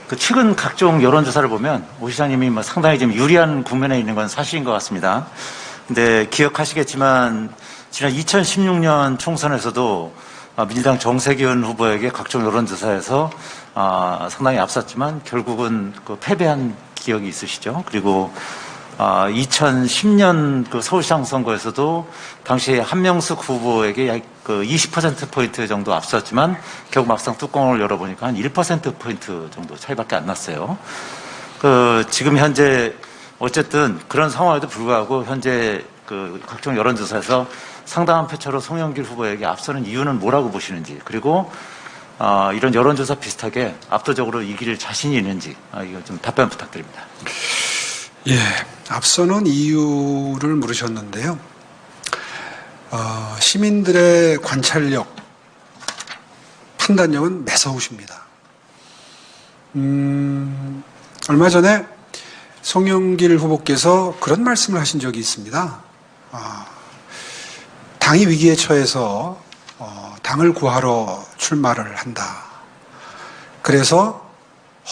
그 최근 각종 여론조사를 보면 오 시장님이 뭐 상당히 좀 유리한 국면에 있는 건 사실인 것 같습니다. 근데 기억하시겠지만 지난 2016년 총선에서도 민주당 정세균 후보에게 각종 여론조사에서 상당히 앞섰지만 결국은 그 패배한 기억이 있으시죠. 그리고 2010년 그 서울시장 선거에서도 당시 한명숙 후보에게 약 그 20%포인트 정도 앞섰지만 결국 막상 뚜껑을 열어보니까 한 1%포인트 정도 차이밖에 안 났어요. 지금 현재 어쨌든 그런 상황에도 불구하고 현재 그 각종 여론조사에서 상당한 표차로 송영길 후보에게 앞서는 이유는 뭐라고 보시는지, 그리고 이런 여론조사 비슷하게 압도적으로 이길 자신이 있는지 이거 좀 답변 부탁드립니다. 예, 앞서는 이유를 물으셨는데요. 시민들의 관찰력, 판단력은 매서우십니다. 얼마 전에 송영길 후보께서 그런 말씀을 하신 적이 있습니다. 당이 위기에 처해서 당을 구하러 출마를 한다. 그래서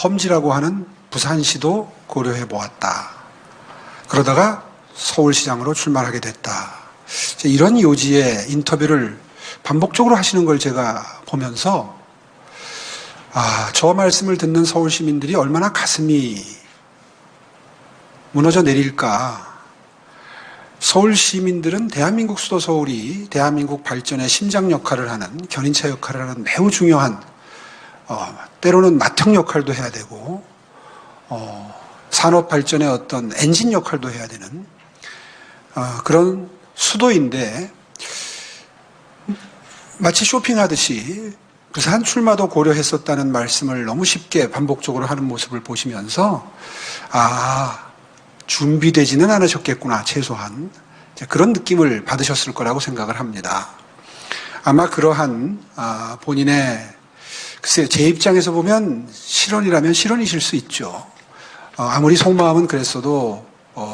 험지라고 하는 부산시도 고려해 보았다. 그러다가 서울시장으로 출마를 하게 됐다. 이런 요지의 인터뷰를 반복적으로 하시는 걸 제가 보면서 저 말씀을 듣는 서울 시민들이 얼마나 가슴이 무너져 내릴까. 서울 시민들은 대한민국 수도 서울이 대한민국 발전의 심장 역할을 하는, 견인차 역할을 하는 매우 중요한, 때로는 맏형 역할도 해야 되고 산업 발전의 어떤 엔진 역할도 해야 되는 그런 수도인데, 마치 쇼핑하듯이 부산 출마도 고려했었다는 말씀을 너무 쉽게 반복적으로 하는 모습을 보시면서 준비되지는 않으셨겠구나, 최소한 그런 느낌을 받으셨을 거라고 생각을 합니다. 아마 그러한 본인의, 글쎄요, 제 입장에서 보면 실언이라면 실언이실 수 있죠. 아무리 속마음은 그랬어도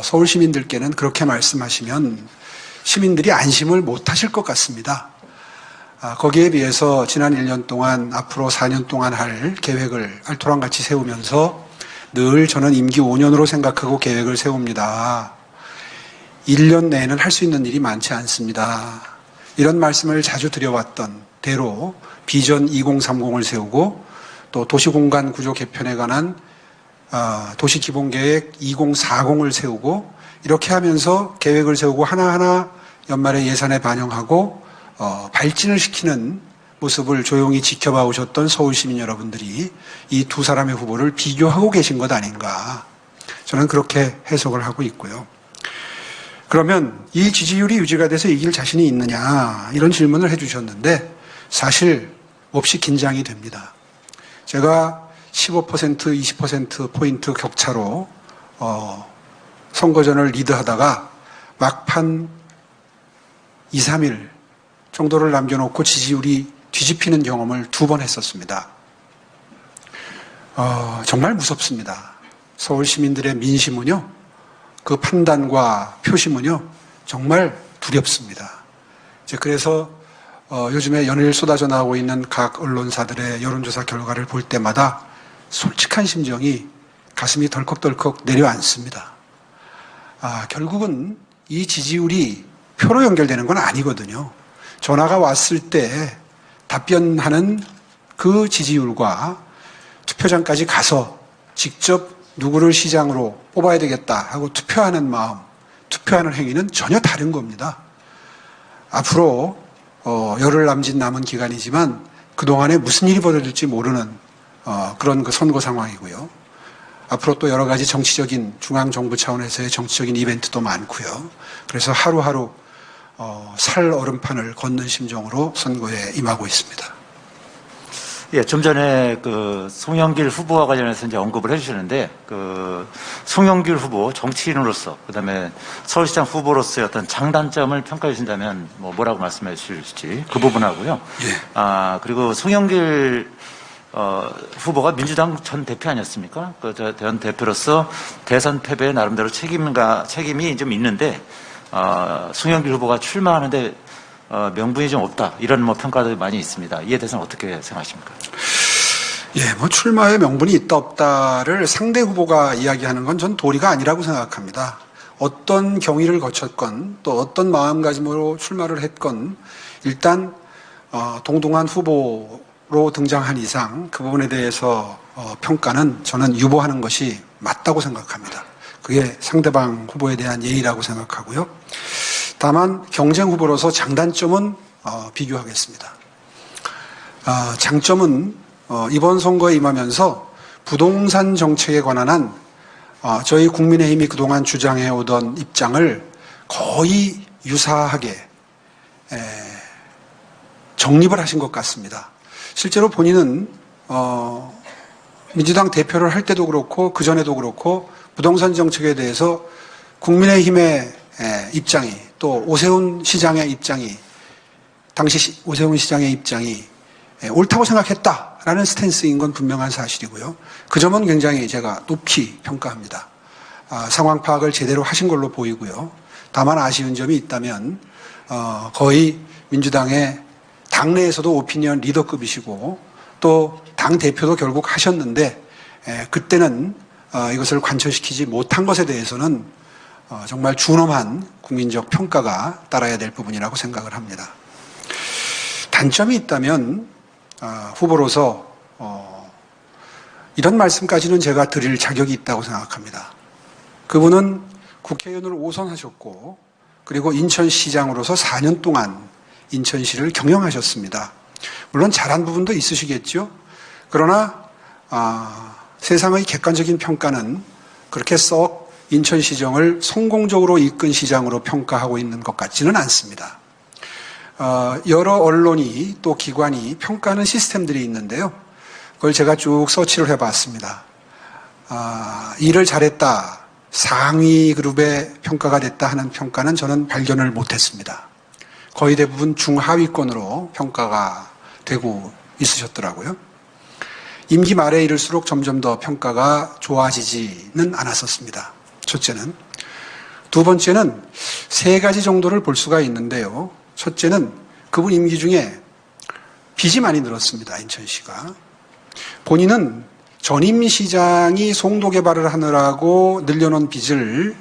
서울 시민들께는 그렇게 말씀하시면 시민들이 안심을 못 하실 것 같습니다. 거기에 비해서 지난 1년 동안 앞으로 4년 동안 할 계획을 알토란같이 세우면서 늘 저는 임기 5년으로 생각하고 계획을 세웁니다. 1년 내에는 할 수 있는 일이 많지 않습니다. 이런 말씀을 자주 드려왔던 대로 비전 2030을 세우고, 또 도시공간 구조 개편에 관한 도시기본계획 2040을 세우고, 이렇게 하면서 계획을 세우고 하나하나 연말에 예산에 반영하고 발진을 시키는 모습을 조용히 지켜봐 오셨던 서울 시민 여러분들이 이 두 사람의 후보를 비교하고 계신 것 아닌가, 저는 그렇게 해석을 하고 있고요. 그러면 이 지지율이 유지가 돼서 이길 자신이 있느냐, 이런 질문을 해주셨는데 사실 몹시 긴장이 됩니다. 제가 15%, 20%포인트 격차로 선거전을 리드하다가 막판 2, 3일 정도를 남겨놓고 지지율이 뒤집히는 경험을 2번 했었습니다. 정말 무섭습니다. 서울 시민들의 민심은요, 그 판단과 표심은요, 정말 두렵습니다. 그래서 요즘에 연일 쏟아져 나오고 있는 각 언론사들의 여론조사 결과를 볼 때마다 솔직한 심정이 가슴이 덜컥덜컥 내려앉습니다. 결국은 이 지지율이 표로 연결되는 건 아니거든요. 전화가 왔을 때 답변하는 그 지지율과 투표장까지 가서 직접 누구를 시장으로 뽑아야 되겠다 하고 투표하는 마음, 투표하는 행위는 전혀 다른 겁니다. 앞으로 열흘 남짓 남은 기간이지만 그동안에 무슨 일이 벌어질지 모르는 그런 그 선거 상황이고요. 앞으로 또 여러 가지 정치적인, 중앙정부 차원에서의 정치적인 이벤트도 많고요. 그래서 하루하루 살 얼음판을 걷는 심정으로 선거에 임하고 있습니다. 예, 좀 전에 그 송영길 후보와 관련해서 이제 언급을 해주셨는데, 그 송영길 후보 정치인으로서, 그다음에 서울시장 후보로서의 어떤 장단점을 평가해 주신다면 뭐라고 말씀해 주실지 그 부분하고요. 예. 그리고 송영길 후보가 민주당 전 대표 아니었습니까? 그 전 대표로서 대선 패배에 나름대로 책임이 좀 있는데, 송영길 후보가 출마하는데 명분이 좀 없다, 이런 평가들이 많이 있습니다. 이에 대해서는 어떻게 생각하십니까? 예, 뭐 출마의 명분이 있다 없다를 상대 후보가 이야기하는 건 전 도리가 아니라고 생각합니다. 어떤 경위를 거쳤건 또 어떤 마음가짐으로 출마를 했건 일단 동등한 후보로 등장한 이상 그 부분에 대해서 평가는 저는 유보하는 것이 맞다고 생각합니다. 그게 상대방 후보에 대한 예의라고 생각하고요. 다만 경쟁 후보로서 장단점은 비교하겠습니다. 장점은 이번 선거에 임하면서 부동산 정책에 관한 한 저희 국민의힘이 그동안 주장해오던 입장을 거의 유사하게 정립을 하신 것 같습니다. 실제로 본인은 민주당 대표를 할 때도 그렇고 그전에도 그렇고 부동산 정책에 대해서 국민의힘의 입장이 또 오세훈 시장의 입장이 당시 오세훈 시장의 입장이 옳다고 생각했다라는 스탠스인 건 분명한 사실이고요. 그 점은 굉장히 제가 높이 평가합니다. 상황 파악을 제대로 하신 걸로 보이고요. 다만 아쉬운 점이 있다면 거의 민주당의 당내에서도 오피니언 리더급이시고 또 당 대표도 결국 하셨는데 그때는 이것을 관철시키지 못한 것에 대해서는 정말 준엄한 국민적 평가가 따라야 될 부분이라고 생각을 합니다. 단점이 있다면 후보로서 이런 말씀까지는 제가 드릴 자격이 있다고 생각합니다. 그분은 국회의원을 5선 하셨고 그리고 인천시장으로서 4년 동안 인천시를 경영하셨습니다. 물론 잘한 부분도 있으시겠죠. 그러나 세상의 객관적인 평가는 그렇게 썩 인천시정을 성공적으로 이끈 시장으로 평가하고 있는 것 같지는 않습니다. 여러 언론이 또 기관이 평가하는 시스템들이 있는데요. 그걸 제가 쭉 서치를 해봤습니다. 일을 잘했다, 상위 그룹의 평가가 됐다 하는 평가는 저는 발견을 못했습니다. 거의 대부분 중하위권으로 평가가 되고 있으셨더라고요. 임기 말에 이를수록 점점 더 평가가 좋아지지는 않았었습니다. 첫째는. 두 번째는 세 가지 정도를 볼 수가 있는데요. 첫째는 그분 임기 중에 빚이 많이 늘었습니다. 인천시가. 본인은 전임 시장이 송도 개발을 하느라고 늘려놓은 빚을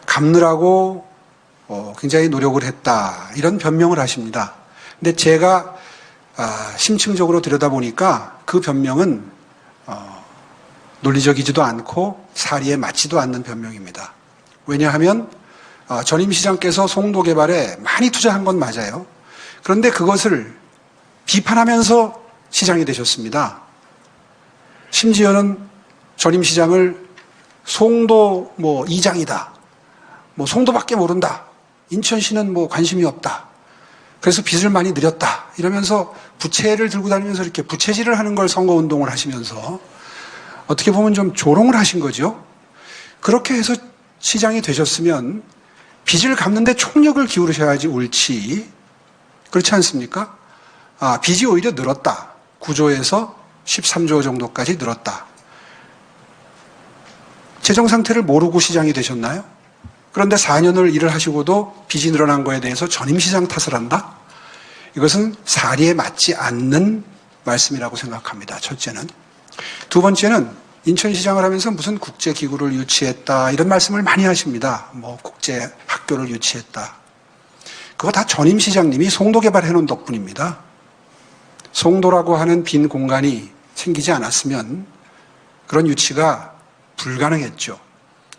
갚느라고 굉장히 노력을 했다. 이런 변명을 하십니다. 근데 제가 심층적으로 들여다보니까 그 변명은 논리적이지도 않고 사리에 맞지도 않는 변명입니다. 왜냐하면 전임 시장께서 송도 개발에 많이 투자한 건 맞아요. 그런데 그것을 비판하면서 시장이 되셨습니다. 심지어는 전임 시장을 송도 이장이다. 송도밖에 모른다. 인천시는 관심이 없다. 그래서 빚을 많이 늘렸다. 이러면서 부채를 들고 다니면서 이렇게 부채질을 하는 걸 선거운동을 하시면서 어떻게 보면 좀 조롱을 하신 거죠. 그렇게 해서 시장이 되셨으면 빚을 갚는데 총력을 기울이셔야지 옳지. 그렇지 않습니까? 빚이 오히려 늘었다. 9조에서 13조 정도까지 늘었다. 재정 상태를 모르고 시장이 되셨나요? 그런데 4년을 일을 하시고도 빚이 늘어난 거에 대해서 전임 시장 탓을 한다? 이것은 사리에 맞지 않는 말씀이라고 생각합니다. 첫째는. 두 번째는 인천시장을 하면서 무슨 국제기구를 유치했다 이런 말씀을 많이 하십니다. 국제학교를 유치했다. 그거 다 전임 시장님이 송도 개발해 놓은 덕분입니다. 송도라고 하는 빈 공간이 생기지 않았으면 그런 유치가 불가능했죠.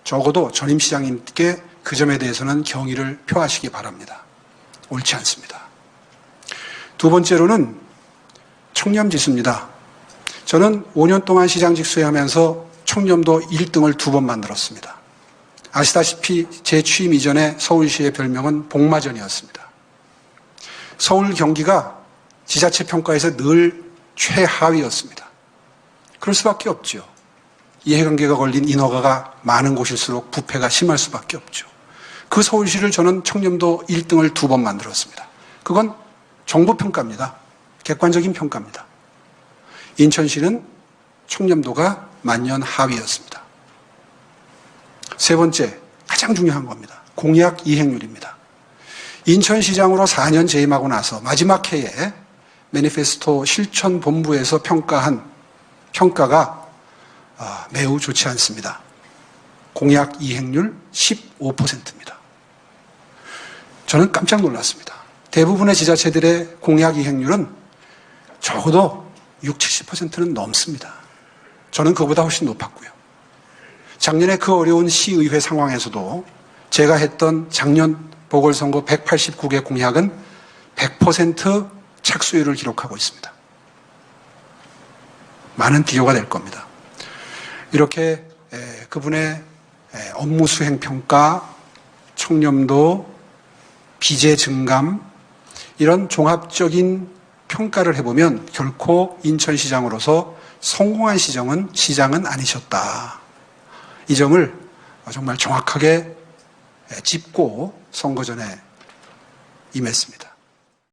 적어도 전임 시장님께 그 점에 대해서는 경의를 표하시기 바랍니다. 옳지 않습니다. 두 번째로는 청렴지수입니다. 저는 5년 동안 시장직 수행하면서 청렴도 1등을 2번 만들었습니다. 아시다시피 제 취임 이전에 서울시의 별명은 복마전이었습니다. 서울 경기가 지자체 평가에서 늘 최하위였습니다. 그럴 수밖에 없죠. 이해관계가 걸린 인허가가 많은 곳일수록 부패가 심할 수밖에 없죠. 그 서울시를 저는 청렴도 1등을 2번 만들었습니다. 그건 정부 평가입니다. 객관적인 평가입니다. 인천시는 청렴도가 만년 하위였습니다. 세 번째, 가장 중요한 겁니다. 공약 이행률입니다. 인천시장으로 4년 재임하고 나서 마지막 해에 매니페스토 실천본부에서 평가한 평가가 매우 좋지 않습니다. 공약 이행률 15%입니다. 저는 깜짝 놀랐습니다. 대부분의 지자체들의 공약 이행률은 적어도 60, 70%는 넘습니다. 저는 그보다 훨씬 높았고요. 작년에 그 어려운 시의회 상황에서도 제가 했던 작년 보궐선거 189개 공약은 100% 착수율을 기록하고 있습니다. 많은 비교가 될 겁니다. 이렇게 그분의 업무 수행 평가, 청렴도, 비제 증감 이런 종합적인 평가를 해보면 결코 인천시장으로서 성공한 시장은 아니셨다. 이 점을 정말 정확하게 짚고 선거 전에 임했습니다.